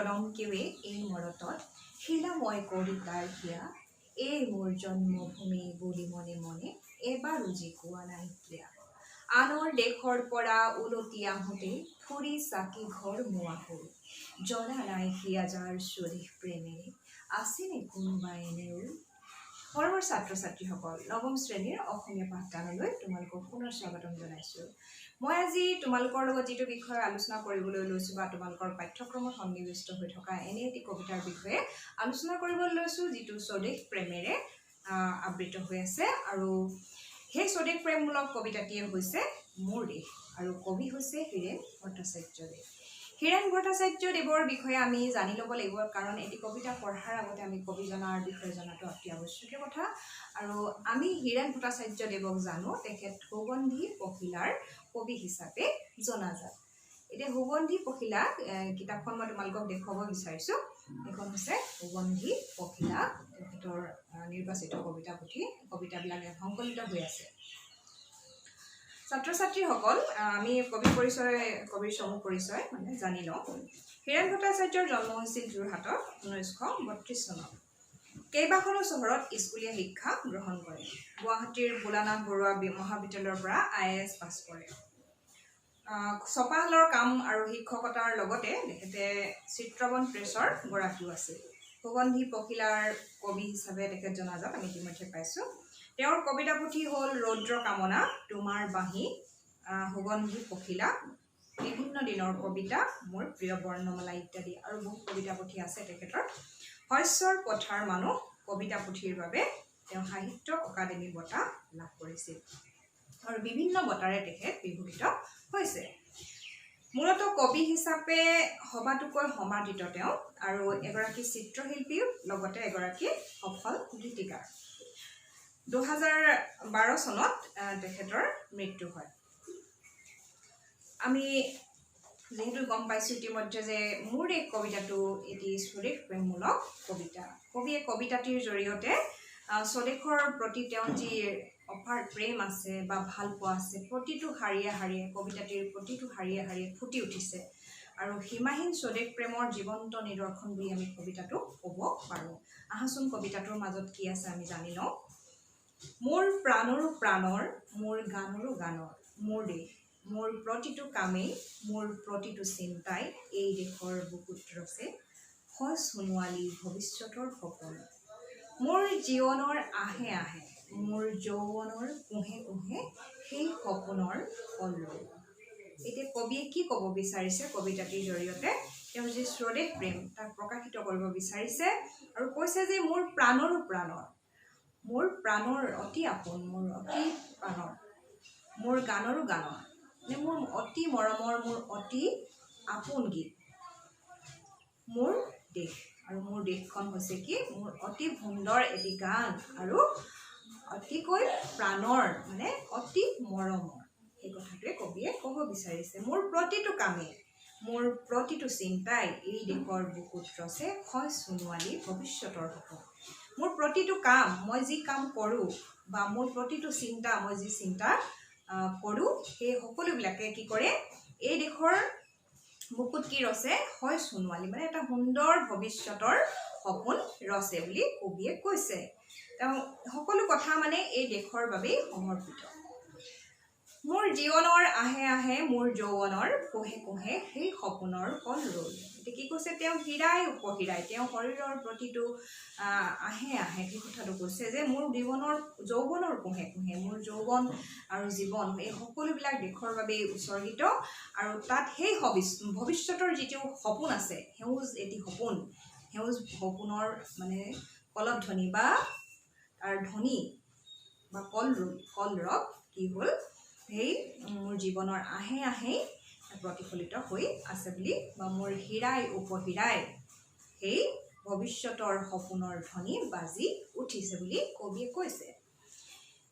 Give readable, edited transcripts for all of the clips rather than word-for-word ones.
কলংকেৱে এই মৰতত শিলাময় কবিতাৰ হিয়া এই মোৰ জন্মভূমি বুলি মনে মনে এবাৰো যে কোৱা নাই ক্ৰিয়া আনৰ দেশৰ পৰা উলটি আহোঁতে ফুৰি চাকি ঘৰ মোৱা হ'ল জ্বলা নাই হিয়া যাৰ স্বদেশ প্ৰেমেৰে আছেনে কোনোবা এনেও মৰমৰ ছাত্ৰ ছাত্ৰীসকল নৱম শ্ৰেণীৰ অসমীয়া পাঠদানলৈ তোমালোকক পুনৰ স্বাগতম জনাইছোঁ মই আজি তোমালোকৰ লগত যিটো বিষয় আলোচনা কৰিবলৈ লৈছোঁ বা তোমালোকৰ পাঠ্যক্ৰমত সন্নিৱিষ্ট হৈ থকা এনে এটি কবিতাৰ বিষয়ে আলোচনা কৰিবলৈ লৈছোঁ যিটো স্বদেশ প্ৰেমেৰে আবৃত হৈ আছে আৰু সেই স্বদেশ প্ৰেমমূলক কবিতাটিয়ে হৈছে মোৰ দেশ আৰু কবি হৈছে হীৰেন ভট্টাচাৰ্যদেৱ হীৰেন ভট্টাচাৰ্যদেৱৰ বিষয়ে আমি জানি ল'ব লাগিব কাৰণ এটি কবিতা পঢ়াৰ আগতে আমি কবিজনাৰ বিষয়ে জনাটো অতি আৱশ্যকীয় কথা আৰু আমি হীৰেন ভট্টাচাৰ্যদেৱক জানো তেখেত সুগন্ধি পখিলাৰ কবি হিচাপে জনাজাত এতিয়া সুগন্ধি পখিলা কিতাপখন মই তোমালোকক দেখুৱাব বিচাৰিছোঁ এখন হৈছে সুগন্ধি পখিলা তেখেতৰ নিৰ্বাচিত কবিতা পুথি কবিতাবিলাক সংকলিত হৈ আছে ছাত্ৰ ছাত্ৰীসকল আমি কবিৰ চমু পৰিচয় মানে জানি লওঁ হীৰেন ভট্টাচাৰ্যৰ জন্ম হৈছিল যোৰহাটত 1932 চনত কেইবাখনো চহৰত স্কুলীয়া শিক্ষা গ্ৰহণ কৰে গুৱাহাটীৰ ভোলানাথ বৰুৱা মহাবিদ্যালয়ৰ পৰা IAS পাছ কৰে ছপাহালৰ কাম আৰু শিক্ষকতাৰ লগতে তেখেতে চিত্ৰবন প্ৰেছৰ গৰাকীও আছিল সুগন্ধি পখিলাৰ কবি হিচাপে তেখেত জনাজাত আমি ইতিমধ্যে পাইছোঁ তেওঁৰ কবিতা পুথি হ'ল ৰৌদ্ৰ কামনা তোমাৰ বাঁহী সুগন্ধি পখিলা বিভিন্ন দিনৰ কবিতা মোৰ প্ৰিয় বৰ্ণমালা ইত্যাদি আৰু বহু কবিতা পুথি আছে তেখেতৰ শস্যৰ পথাৰ মানুহ কবিতা পুথিৰ বাবে তেওঁ সাহিত্য অকাডেমি বঁটা লাভ কৰিছিল আৰু বিভিন্ন বঁটাৰে তেখেত বিভূষিত হৈছে মূলতঃ কবি হিচাপে সবাতোকৈ সমাদৃত তেওঁ আৰু এগৰাকী চিত্ৰশিল্পীও লগতে এগৰাকী সফল গীতিকাৰ 2012 চনত তেখেতৰ মৃত্যু হয় আমি যেহেতু গম পাইছোঁ ইতিমধ্যে যে মোৰ এই কবিতাটো এটি স্বদেশ প্ৰেমমূলক কবিতা কবিয়ে কবিতাটিৰ জৰিয়তে স্বদেশৰ প্ৰতি তেওঁৰ যি অপাৰ প্ৰেম আছে বা ভাল পোৱা আছে প্ৰতিটো শাৰীয়ে শাৰীয়ে কবিতাটিৰ প্ৰতিটো শাৰীয়ে শাৰীয়ে ফুটি উঠিছে আৰু সীমাহীন স্বদেশ প্ৰেমৰ জীৱন্ত নিদৰ্শন বুলি আমি কবিতাটো ক'ব পাৰোঁ আহাচোন কবিতাটোৰ মাজত কি আছে আমি জানি লওঁ মোৰ প্ৰাণৰো প্ৰাণৰ মোৰ গানৰো গানৰ মোৰ দেশ মোৰ প্ৰতিটো কামেই মোৰ প্ৰতিটো চিন্তাই এই দেশৰ বুকুত ৰচে হয় সোণোৱালী ভৱিষ্যতৰ সপোন মোৰ জীৱনৰ আহে আহে মোৰ যৌৱনৰ কুঁহে কুঁহে সেই সপোনৰ কলৰৱ এতিয়া কবিয়ে কি ক'ব বিচাৰিছে কবিতাটিৰ জৰিয়তে তেওঁৰ যি স্বদেশ প্ৰেম তাক প্ৰকাশিত কৰিব বিচাৰিছে আৰু কৈছে যে মোৰ প্ৰাণৰো প্ৰাণৰ মোৰ প্ৰাণৰ অতি আপোন মোৰ অতি প্ৰাণৰ মোৰ গানৰো গানৰ মোৰ অতি মৰমৰ মোৰ অতি আপোন গীত মোৰ দেশ আৰু মোৰ দেশখন হৈছে কি মোৰ অতি সুন্দৰ এটি গান আৰু অতিকৈ প্ৰাণৰ মানে অতি মৰমৰ এই কথাটোৱে কবিয়ে ক'ব বিচাৰিছে মোৰ প্ৰতিটো কামে মোৰ প্ৰতিটো চিন্তাই এই দেশৰ বুকুত ৰচে হয় সোণোৱালী ভৱিষ্যতৰ সপোন মোৰ প্ৰতিটো কাম মই যি কাম কৰোঁ বা মোৰ প্ৰতিটো চিন্তা মই যি চিন্তা কৰোঁ সেই সকলোবিলাকে কি কৰে এই দেশৰ বুকুত কি ৰচে হয় সোণোৱালী মানে এটা সুন্দৰ ভৱিষ্যতৰ সপোন ৰচে বুলি কবিয়ে কৈছে তেওঁ সকলো কথা মানে এই দেশৰ বাবেই সমৰ্পিত মোৰ জীৱনৰ আহে আহে মোৰ যৌৱনৰ কোহে কোহে সেই সপোনৰ কল ৰ'ল এতিয়া কি কৈছে তেওঁ হীৰাই উপহীৰাই তেওঁ শৰীৰৰ প্ৰতিটো আহে আহে সেই কথাটো কৈছে যে মোৰ যৌৱনৰ কোহে কোহে মোৰ যৌৱন আৰু জীৱন এই সকলোবিলাক দেশৰ বাবেই উৎসৰ্গিত আৰু তাত সেই ভৱিষ্যতৰ যিটো সপোন আছে সেউজ এটি সপোন সেউজ সপোনৰ মানে কলধ্বনি বা তাৰ ধ্বনি বা কলৰৱ কি হ'ল সেই মোৰ জীৱনৰ আহে আহেই প্ৰতিফলিত হৈ আছে বুলি বা মোৰ হীৰাই উপহীৰাই সেই ভৱিষ্যতৰ সপোনৰ ধ্বনি বাজি উঠিছে বুলি কবিয়ে কৈছে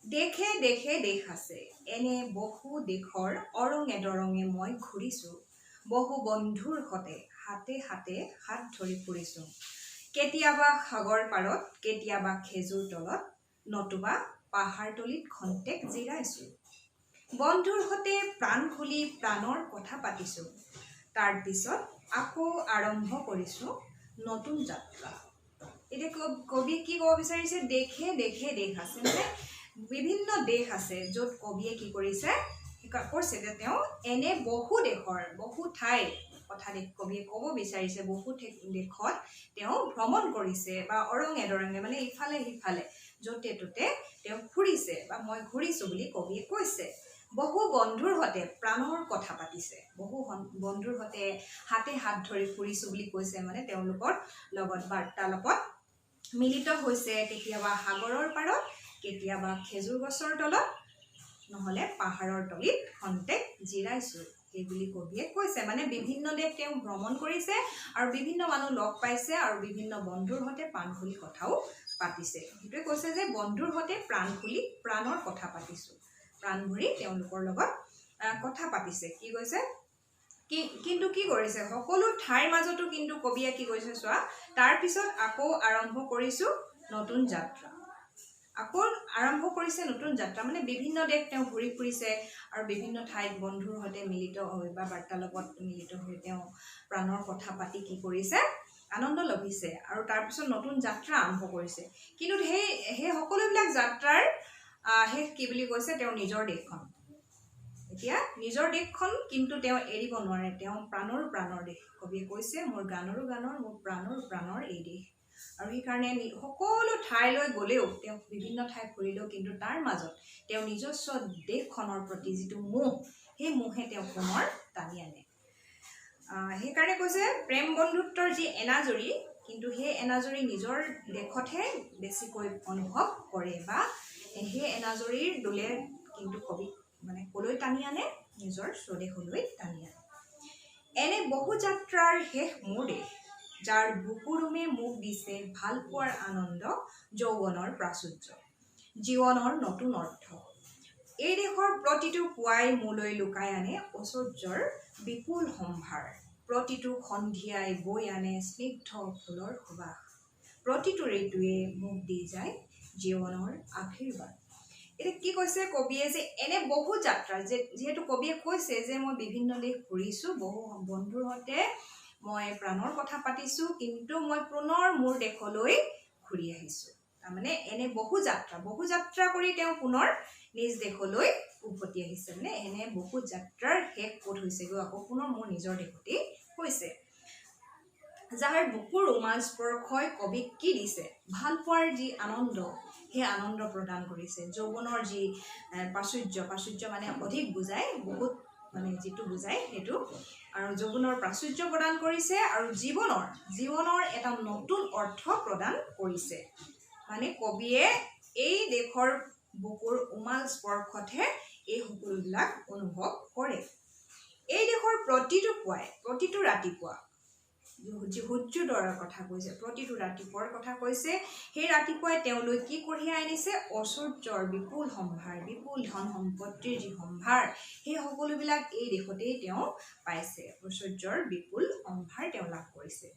দেশে দেশে দেশ আছে এনে বহু দেশৰ অৰঙে দৰঙে মই ঘূৰিছোঁ বহু বন্ধুৰ সতে হাতে হাতে হাত ধৰি ফুৰিছোঁ কেতিয়াবা সাগৰ পাৰত কেতিয়াবা খেজুৰ তলত নতুবা পাহাৰতলিত খন্তেক জিৰাইছোঁ বন্ধুৰ সতে প্ৰাণ খুলি প্ৰাণৰ কথা পাতিছোঁ তাৰ পিছত আকৌ আৰম্ভ কৰিছোঁ নতুন যাত্ৰা। এতিয়া কবিয়ে কি ক'ব বিচাৰিছে, দেশে দেশে দেশ আছে, মানে বিভিন্ন দেশ আছে য'ত কবিয়ে কি কৰিছে কৈছে যে তেওঁ এনে বহু দেশৰ বহু ঠাইৰ কথা কবিয়ে ক'ব বিচাৰিছে। বহু দেশত তেওঁ ভ্ৰমণ কৰিছে বা অৰঙে দৰঙে মানে ইফালে সিফালে য'তে ত'তে তেওঁ ফুৰিছে বা মই ঘূৰিছোঁ বুলি কবিয়ে কৈছে। বহু বন্ধুৰ সৈতে প্ৰাণৰ কথা পাতিছে, বহু বন্ধুৰ সৈতে হাতে হাত ধৰি ফুৰিছোঁ বুলি কৈছে, মানে তেওঁলোকৰ লগত বাৰ্তালাপত মিলিত হৈছে। কেতিয়াবা সাগৰৰ পাৰত, কেতিয়াবা খেজুৰ গছৰ তলত, নহ'লে পাহাৰৰ তলিত খন্তেক জিৰাইছোঁ, সেইবুলি কবিয়ে কৈছে। মানে বিভিন্ন দেশ তেওঁ ভ্ৰমণ কৰিছে আৰু বিভিন্ন মানুহ লগ পাইছে আৰু বিভিন্ন বন্ধুৰ সৈতে প্ৰাণ খুলি কথাও পাতিছে। সেইটোৱে কৈছে যে বন্ধুৰ সৈতে প্ৰাণ খুলি প্ৰাণৰ কথা পাতিছোঁ, প্ৰাণ ভৰি তেওঁলোকৰ লগত কথা পাতিছে। কি কৈছে, কিন্তু কি কৰিছে, সকলো ঠাইৰ মাজতো কিন্তু কবিয়ে কি কৰিছে চোৱা, তাৰপিছত আকৌ আৰম্ভ কৰিছোঁ নতুন যাত্ৰা। আকৌ আৰম্ভ কৰিছে নতুন যাত্ৰা, মানে বিভিন্ন দেশ তেওঁ ঘূৰি ফুৰিছে আৰু বিভিন্ন ঠাইত বন্ধুৰ সৈতে মিলিত হৈ বা বাৰ্তালাপত মিলিত হৈ তেওঁ প্ৰাণৰ কথা পাতি কি কৰিছে, আনন্দ লভিছে আৰু তাৰপিছত নতুন যাত্ৰা আৰম্ভ কৰিছে। কিন্তু সেই সকলোবিলাক যাত্ৰাৰ শেষ কি বুলি কৈছে, তেওঁৰ নিজৰ দেশখন। এতিয়া নিজৰ দেশখন কিন্তু তেওঁ এৰিব নোৱাৰে, তেওঁ প্ৰাণৰ দেশ। কবিয়ে কৈছে মোৰ গানৰো গানৰ, মোৰ প্ৰাণৰ এই দেশ। আৰু সেইকাৰণে সকলো ঠাইলৈ গ'লেও, তেওঁ বিভিন্ন ঠাই ফুৰিলেও কিন্তু তাৰ মাজত তেওঁ নিজস্ব দেশখনৰ প্ৰতি যিটো মোহ, সেই মোহে তেওঁ পুনৰ টানি আনে। সেইকাৰণে কৈছে প্ৰেম বন্ধুত্বৰ যি এনাজৰী, কিন্তু সেই এনাজৰী নিজৰ দেশতহে বেছিকৈ অনুভৱ কৰে বা সেই এনাজৰীৰ দোলে কিন্তু কবি মানে কলৈ টানি আনে, নিজৰ স্বদেশলৈ টানি আনে। এনে বহু যাত্ৰাৰ শেষ মোৰ দেশ, যাৰ বুকুৰুমে মোক দিছে ভাল পোৱাৰ আনন্দ, যৌৱনৰ প্ৰাচুৰ্য, জীৱনৰ নতুন অৰ্থ। এই দেশৰ প্ৰতিটো পুৱাই মোলৈ লুকাই আনে ঐশ্বৰ্যৰ বিপুল সম্ভাৰ, প্ৰতিটো সন্ধিয়াই বৈ আনে স্নিগ্ধ ফুলৰ সুবাস, প্ৰতিটো ঋতুৱে মোক দি যায় জীৱনৰ আশীৰ্বাদ। এতিয়া কি কৈছে কবিয়ে, যে এনে বহু যাত্ৰা, যিহেতু কবিয়ে কৈছে যে মই বিভিন্ন দেশ ঘূৰিছোঁ, বহু বন্ধুৰ সৈতে মই প্ৰাণৰ কথা পাতিছোঁ, কিন্তু মই পুনৰ মোৰ দেশলৈ ঘূৰি আহিছোঁ। তাৰমানে এনে বহু যাত্ৰা কৰি তেওঁ পুনৰ নিজ দেশলৈ উভতি আহিছে। মানে এনে বহু যাত্ৰাৰ শেষ ক'ত হৈছেগৈ, আকৌ পুনৰ মোৰ নিজৰ দেশতেই হৈছে। যাৰ বুকুৰ ৰোমাঞ্চ স্পৰ্শই কবিক কি দিছে, ভাল পোৱাৰ যি আনন্দ, সেই আনন্দ প্ৰদান কৰিছে। যৌৱনৰ যি প্ৰাচুৰ্য মানে অধিক বুজায়, বহুত মানে যিটো বুজায় সেইটো, আৰু যৌৱনৰ প্ৰাচুৰ্য প্ৰদান কৰিছে আৰু জীৱনৰ এটা নতুন অৰ্থ প্ৰদান কৰিছে। মানে কবিয়ে এই দেশৰ বুকুৰ উমাল স্পৰ্শতহে এই সকলোবিলাক অনুভৱ কৰে। এই দেশৰ প্ৰতিটো পুৱাই, প্ৰতিটো ৰাতিপুৱা, সূৰ্যোদয়ৰ কথা কৈছে, প্ৰতিটো ৰাতিপুৱাৰ কথা কৈছে, সেই ৰাতিপুৱাই তেওঁলৈ কি কঢ়িয়াই আনিছে, ঐশ্বৰ্যৰ বিপুল সম্ভাৰ, বিপুল ধন সম্পত্তিৰ যি সম্ভাৰ, সেই সকলোবিলাক এই দেশতেই তেওঁ পাইছে। ঐশ্বৰ্যৰ বিপুল সম্ভাৰ তেওঁ লাভ কৰিছে।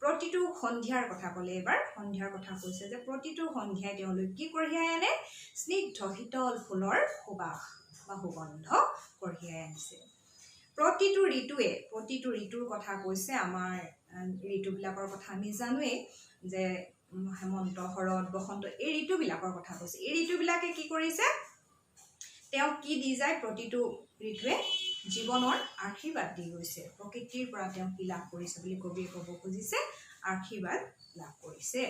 প্ৰতিটো সন্ধিয়াৰ কথা ক'লে, এবাৰ সন্ধিয়াৰ কথা কৈছে যে প্ৰতিটো সন্ধিয়াই তেওঁলৈ কি কঢ়িয়াই আনে, স্নিগ্ধ শীতল ফুলৰ সুবাস বা সুগন্ধ কঢ়িয়াই আনিছে। প্ৰতিটো ঋতুৰ কথা কৈছে। আমাৰ ঋতুবিলাকৰ কথা আমি জানোৱেই যে হেমন্ত, শৰৎ, বসন্ত, এই ঋতুবিলাকৰ কথা কৈছে। এই ঋতুবিলাকে কি কৰিছে, তেওঁ কি দি যায়, প্ৰতিটো ঋতুৱে জীৱনৰ আশীৰ্বাদ দি গৈছে। প্ৰকৃতিৰ পৰা তেওঁ কি লাভ কৰিছে বুলি কবিয়ে ক'ব খুজিছে, আশীৰ্বাদ লাভ কৰিছে।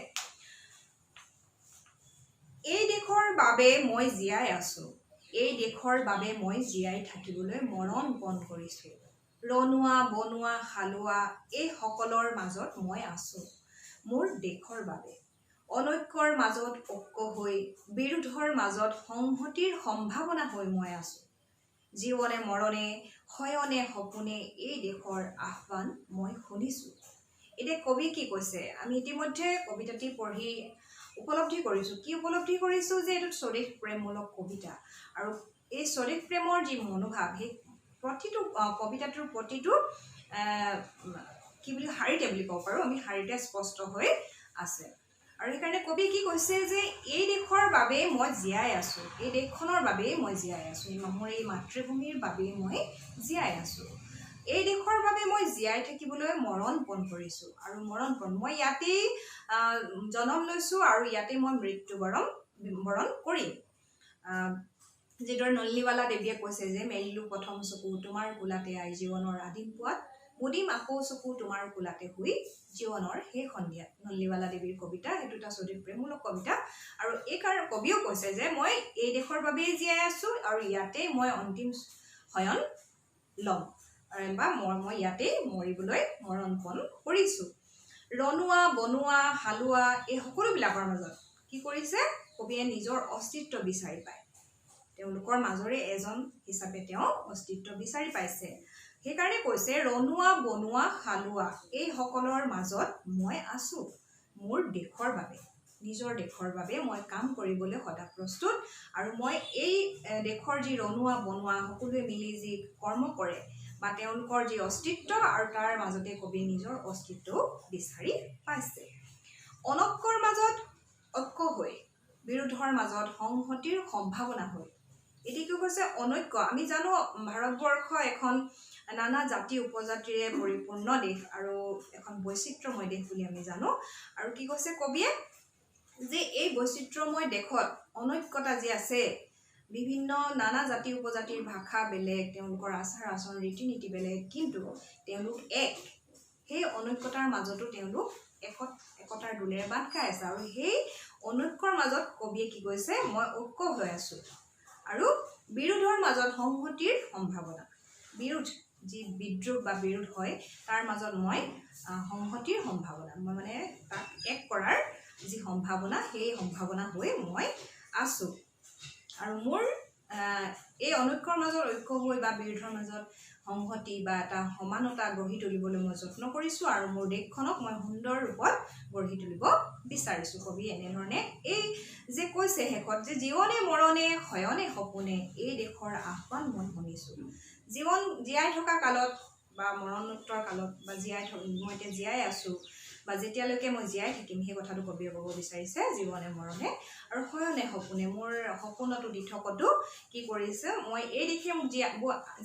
এই দেশৰ বাবে মই জীয়াই আছো, এই দেশৰ বাবে মই জীয়াই থাকিবলৈ মৰণ পণ কৰিছোঁ। ৰনোৱা বনোৱা হালোৱা এই সকলৰ মাজত মই আছো মোৰ দেশৰ বাবে। অনৈক্যৰ মাজত ঐক্য হৈ, বিৰোধৰ মাজত সংহতিৰ সম্ভাৱনা হৈ মই আছো। জীৱনে মৰণে শয়নে সপোনে এই দেশৰ আহ্বান মই শুনিছোঁ। এতিয়া কবি কি কৈছে, আমি ইতিমধ্যে কবিতাটি পঢ়ি উপলব্ধি কৰিছোঁ। কি উপলব্ধি কৰিছোঁ, যে এইটো স্বদেশ প্ৰেমমূলক কবিতা, আৰু এই স্বদেশ প্ৰেমৰ যি মনোভাৱ, সেই প্ৰতিটো কবিতাটোৰ প্ৰতিটো কি বুলি শাৰীতে বুলি ক'ব পাৰোঁ আমি, শাৰীতে স্পষ্ট হৈ আছে। আৰু সেইকাৰণে কবি কি কৈছে, যে এই দেশৰ বাবেই মই জীয়াই আছোঁ, এই দেশখনৰ বাবেই মই জীয়াই আছোঁ, মোৰ এই মাতৃভূমিৰ বাবেই মই জীয়াই আছোঁ। এই দেশৰ বাবে মই জীয়াই থাকিবলৈ মৰণপণ কৰিছোঁ আৰু মৰণপণ মই ইয়াতেই জন্ম লৈছোঁ আৰু ইয়াতে মই মৃত্যুবৰণ কৰিম। যিদৰে নল্লীৱালা দেৱীয়ে কৈছে যে মেলিলোঁ প্ৰথম চকু তোমাৰ কোলাতে আই জীৱনৰ আদিম পোৱাত মুদিম আকৌ চকু তোমাৰ কোলাতে শুই জীৱনৰ সেই সন্ধিয়াত। নল্লীৱালা দেৱীৰ কবিতা, সেইটো এটা স্বদেশ প্ৰেমমূলক কবিতা। আৰু এই কাৰণে কবিও কৈছে যে মই এই দেশৰ বাবেই জীয়াই আছোঁ আৰু ইয়াতেই মই অন্তিম শয়ন ল'ম বা মই ইয়াতেই মৰিবলৈ মৰণপণ কৰিছোঁ। ৰনোৱা বনোৱা হালোৱা এই সকলোবিলাকৰ মাজত কি কৰিছে কবিয়ে নিজৰ অস্তিত্ব বিচাৰি পায়। তেওঁলোকৰ মাজৰে এজন হিচাপে তেওঁ অস্তিত্ব বিচাৰি পাইছে। সেইকাৰণে কৈছে ৰনোৱা বনোৱা হালোৱা এই সকলৰ মাজত মই আছোঁ মোৰ দেশৰ বাবে, নিজৰ দেশৰ বাবে মই কাম কৰিবলৈ সদা প্ৰস্তুত। আৰু মই এই দেশৰ যি ৰনোৱা বনোৱা সকলোৱে মিলি যি কৰ্ম কৰে বা তেওঁলোকৰ যি অস্তিত্ব আৰু তাৰ মাজতে কবিয়ে নিজৰ অস্তিত্বও বিচাৰি পাইছে। অনৈক্যৰ মাজত ঐক্য হৈ বিৰোধৰ মাজত সংহতিৰ সম্ভাৱনা হৈ, এটিকে কৈছে অনৈক্য। আমি জানো ভাৰতবৰ্ষ এখন নানা জাতি উপজাতিৰে পৰিপূৰ্ণ দেশ আৰু এখন বৈচিত্ৰ্যময় দেশ বুলি আমি জানো। আৰু কি কৈছে কবিয়ে যে এই বৈচিত্ৰ্যময় দেশত অনৈক্যতা যি আছে, বিভিন্ন নানা জাতি উপজাতিৰ ভাষা বেলেগ, তেওঁলোকৰ আচাৰ আচৰণ ৰীতি নীতি বেলেগ, কিন্তু তেওঁলোক এক। সেই অনৈক্যতাৰ মাজতো তেওঁলোক একতাৰ দোলেৰে বান্ধ খাই আছে। আৰু সেই অনৈক্যৰ মাজত কবিয়ে কি কৈছে মই ঐক্য হৈ আছোঁ আৰু বিৰোধৰ মাজত সংহতিৰ সম্ভাৱনা, বিৰোধ যি বিদ্ৰোহ বা বিৰোধ হয় তাৰ মাজত মই সংহতিৰ সম্ভাৱনা, মই মানে তাক এক কৰাৰ যি সম্ভাৱনা সেই সম্ভাৱনা হৈ মই আছোঁ। আৰু মোৰ এই অনৈক্যৰ মাজত ঐক্য হৈ বা বিৰোধৰ মাজত সংহতি বা এটা সমানতা গঢ়ি তুলিবলৈ মই যত্ন কৰিছোঁ আৰু মোৰ দেশখনক মই সুন্দৰ ৰূপত গঢ়ি তুলিব বিচাৰিছোঁ। কবি এনেধৰণে এই যে কৈছে শেষত যে জীৱনে মৰণে শয়নে সপোনে এই দেশৰ আহ্বান মই শুনিছোঁ। জীৱন জীয়াই থকা কালত বা মৰণোত্তৰ কালত বা মই এতিয়া জীয়াই আছোঁ বা যেতিয়ালৈকে মই জীয়াই থাকিম সেই কথাটো কবিয়ে ক'ব বিচাৰিছে জীৱনে মৰণে আৰু শয়নে সপোনে, মোৰ সপোনতো দিঠকতো কি কৰিছে মই এই দেশে মোক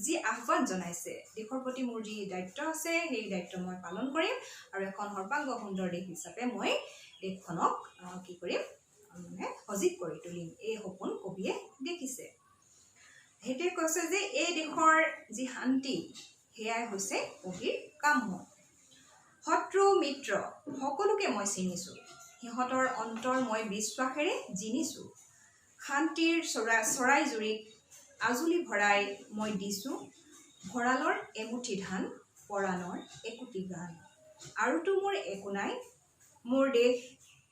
যি আহ্বান জনাইছে, দেশৰ প্ৰতি মোৰ যি দায়িত্ব আছে সেই দায়িত্ব মই পালন কৰিম আৰু এখন সৰ্বাংগ সুন্দৰ দেশ হিচাপে মই দেশখনক কি কৰিম মানে সজীৱ কৰি তুলিম, এই সপোন কবিয়ে দেখিছে। সেইটোৱে কৈছে যে এই দেশৰ যি শান্তি সেয়াই হৈছে কবিৰ কাম্য। শত্ৰু মিত্ৰ সকলোকে মই চিনিছোঁ, সিহঁতৰ অন্তৰ মই বিশ্বাসেৰে জিনিছোঁ। শান্তিৰ চৰাইজুৰিক আজুলি ভৰাই মই দিছোঁ, ভঁৰালৰ এমুঠি ধান পৰাণৰ একোটি গান। আৰুতো মোৰ একো নাই, মোৰ দেশ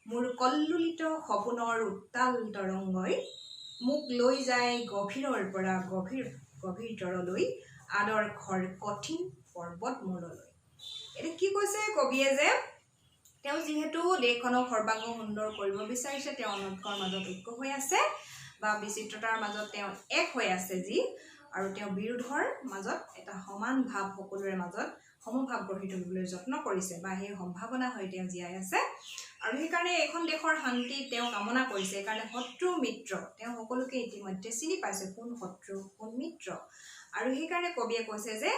মোৰ কল্লোলিত সপোনৰ উত্তাল তৰংগই মোক লৈ যায় গভীৰৰ পৰা গভীৰতৰলৈ, আদৰ্শৰ কঠিন পৰ্বতমূললৈ। এতিয়া কি কৈছে কবিয়ে যে তেওঁ যিহেতু দেশখনক সৰ্বাংগ সুন্দৰ কৰিব বিচাৰিছে, তেওঁ অনৈক্যৰ মাজত ঐক্য হৈ আছে বা বিচিত্ৰতাৰ মাজত তেওঁ এক হৈ আছে যি, আৰু তেওঁ বিৰোধৰ মাজত এটা সমান ভাৱ সকলোৰে মাজত সমভাৱ গঢ়ি তুলিবলৈ যত্ন কৰিছে বা সেই সম্ভাৱনা হৈ তেওঁ জীয়াই আছে। আৰু সেইকাৰণে এখন দেশৰ শান্তি তেওঁ কামনা কৰিছে। সেইকাৰণে শত্ৰু মিত্ৰ তেওঁ সকলোকে ইতিমধ্যে চিনি পাইছে কোন শত্ৰু কোন মিত্ৰ। আৰু সেইকাৰণে কবিয়ে কৈছে যে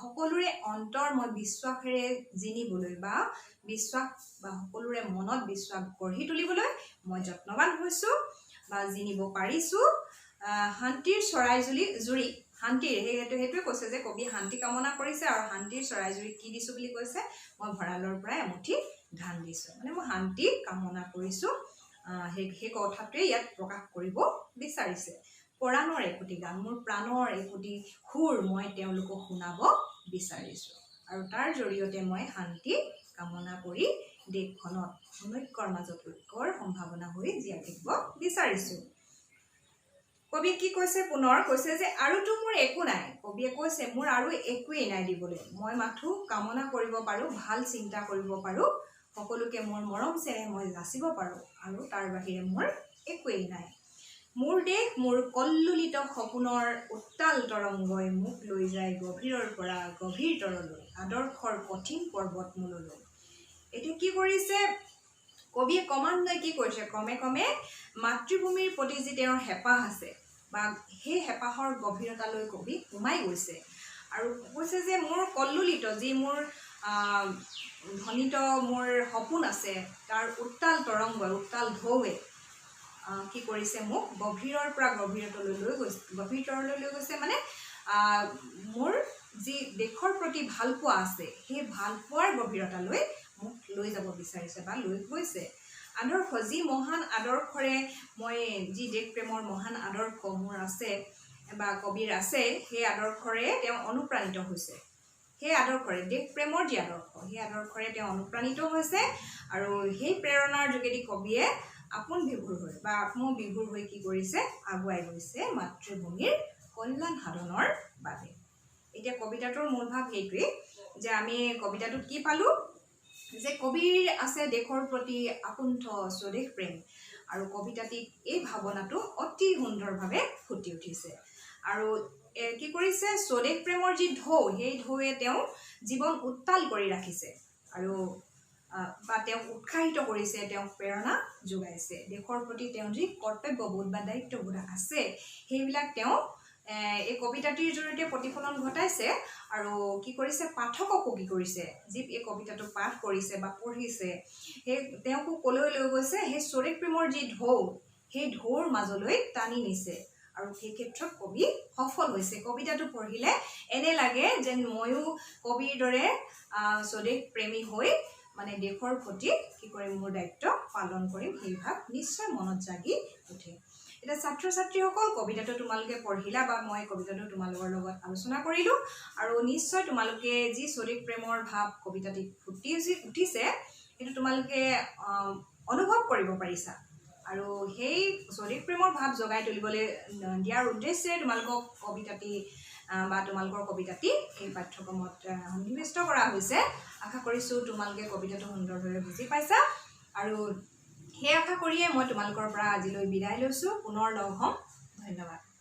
সকলোৰে অন্তৰ মই বিশ্বাসেৰে জিনিবলৈ বা বিশ্বাস বা সকলোৰে মনত বিশ্বাস গঢ়ি তুলিবলৈ মই যত্নৱান হৈছোঁ বা জিনিব পাৰিছোঁ। শান্তিৰ চৰাইজুৰি শান্তিৰ সেইটোৱে কৈছে যে কবি শান্তি কামনা কৰিছে আৰু শান্তিৰ চৰাইজুৰি কি দিছোঁ বুলি কৈছে মই ভঁৰালৰ পৰা এমুঠি ধান দিছোঁ, মানে মই শান্তি কামনা কৰিছোঁ। সেই কথাটোৱে ইয়াত প্ৰকাশ কৰিব বিচাৰিছে। পৰাণৰ একোটি গান, মোৰ প্ৰাণৰ একোটি সুৰ মই তেওঁলোকক শুনাব বিচাৰিছোঁ আৰু তাৰ জৰিয়তে মই শান্তি কামনা কৰি দেশখনত অনৈক্যৰ মাজত ঐক্যৰ সম্ভাৱনা হৈ জীয়াই থাকিব বিচাৰিছোঁ। কবি কি কৈছে পুনৰ কৈছে যে আৰুতো মোৰ একো নাই, কবিয়ে কৈছে মোৰ আৰু একোৱেই নাই দিবলৈ, মই মাথো কামনা কৰিব পাৰোঁ, ভাল চিন্তা কৰিব পাৰোঁ, সকলোকে মোৰ মৰম চেনেহ মই যাচিব পাৰোঁ আৰু তাৰ বাহিৰে মোৰ একোৱেই নাই। মোৰ দেশ মোৰ কল্লোলিত সপোনৰ উত্তাল তৰংগই মোক লৈ যায় গভীৰৰ পৰা গভীৰতৰলৈ, আদৰ্শৰ কঠিন পৰ্বতমূললৈ। এতিয়া কি কৰিছে কবিয়ে ক্ৰমান্বয়ে কি কৰিছে ক্ৰমে মাতৃভূমিৰ প্ৰতি যি তেওঁৰ হেঁপাহ আছে বা সেই হেঁপাহৰ গভীৰতালৈ কবি সোমাই গৈছে আৰু কৈছে যে মোৰ কল্লোলিত যি মোৰ ধ্বনিত মোৰ সপোন আছে তাৰ উত্তাল তৰংগ উত্তাল ঢৌৱে কি কৰিছে মোক গভীৰৰ পৰা গভীৰতলৈ লৈ গৈছে গভীৰতৰলৈ লৈ গৈছে মানে মোৰ যি দেশৰ প্ৰতি ভালপোৱা আছে সেই ভালপোৱাৰ গভীৰতালৈ মোক লৈ যাব বিচাৰিছে বা লৈ গৈছে আদৰ্শ যি মহান আদৰ্শৰে মই যি দেশ প্ৰেমৰ মহান আদৰ্শ মোৰ আছে বা কবিৰ আছে সেই আদৰ্শৰে তেওঁ অনুপ্ৰাণিত হৈছে সেই আদৰ্শৰে দেশ প্ৰেমৰ যি আদৰ্শ সেই আদৰ্শৰে তেওঁ অনুপ্ৰাণিত হৈছে আৰু সেই প্ৰেৰণাৰ যোগেদি কবিয়ে আপোন বিভোৰ হৈ বা আত্মবিভোৰ হৈ কি কৰিছে আগুৱাই গৈছে মাতৃভূমিৰ কল্যাণ সাধনৰ বাবে এতিয়া কবিতাটোৰ মূল ভাৱ এইটোৱেই যে আমি কবিতাটোত কি পালোঁ যে কবিৰ আছে দেশৰ প্ৰতি আকুণ্ঠ স্বদেশ প্ৰেম আৰু কবিতাটিত এই ভাৱনাটো অতি সুন্দৰভাৱে ফুটি উঠিছে আৰু কি কৰিছে স্বদেশ প্ৰেমৰ যি ঢৌ সেই ঢৌৱে তেওঁ জীৱন উত্তাল কৰি ৰাখিছে আৰু বা তেওঁক উৎসাহিত কৰিছে তেওঁক প্ৰেৰণা যোগাইছে দেশৰ প্ৰতি তেওঁ যি কৰ্তব্যবোধ বা দায়িত্ববোধ আছে সেইবিলাক তেওঁ এই কবিতাটিৰ জৰিয়তে প্ৰতিফলন ঘটাইছে আৰু কি কৰিছে পাঠককো কি কৰিছে যি এই কবিতাটো পাঠ কৰিছে বা পঢ়িছে সেই তেওঁকো কলৈ লৈ গৈছে সেই স্বদেশ প্ৰেমৰ যি ঢৌ সেই ঢৌৰ মাজলৈ টানি নিছে আৰু সেই ক্ষেত্ৰত কবি সফল হৈছে কবিতাটো পঢ়িলে এনে লাগে যেন ময়ো কবিৰ দৰে স্বদেশ প্ৰেমী হৈ মানে দেশৰ প্ৰতি কি কৰিম মোৰ দায়িত্ব পালন কৰিম সেই ভাৱ নিশ্চয় মনত জাগি উঠে এতিয়া ছাত্ৰ ছাত্ৰীসকল কবিতাটো তোমালোকে পঢ়িলা বা মই কবিতাটো তোমালোকৰ লগত আলোচনা কৰিলোঁ আৰু নিশ্চয় তোমালোকে যি স্বদেশ প্ৰেমৰ ভাৱ কবিতাটিত ফুটি উঠিছে সেইটো তোমালোকে অনুভৱ কৰিব পাৰিছা আৰু সেই স্বদেশ প্ৰেমৰ ভাৱ জগাই তুলিবলৈ দিয়াৰ উদ্দেশ্যে তোমালোকক কবিতাটি বা তোমালোকৰ কবিতাটি এই পাঠ্যক্ৰমত সন্নিৱিষ্ট কৰা হৈছে আশা কৰিছোঁ তোমালোকে কবিতাটো সুন্দৰভাৱে বুজি পাইছা আৰু সেই আশা কৰিয়ে মই তোমালোকৰ পৰা আজিলৈ বিদায় লৈছোঁ পুনৰ লগ হ'ম ধন্যবাদ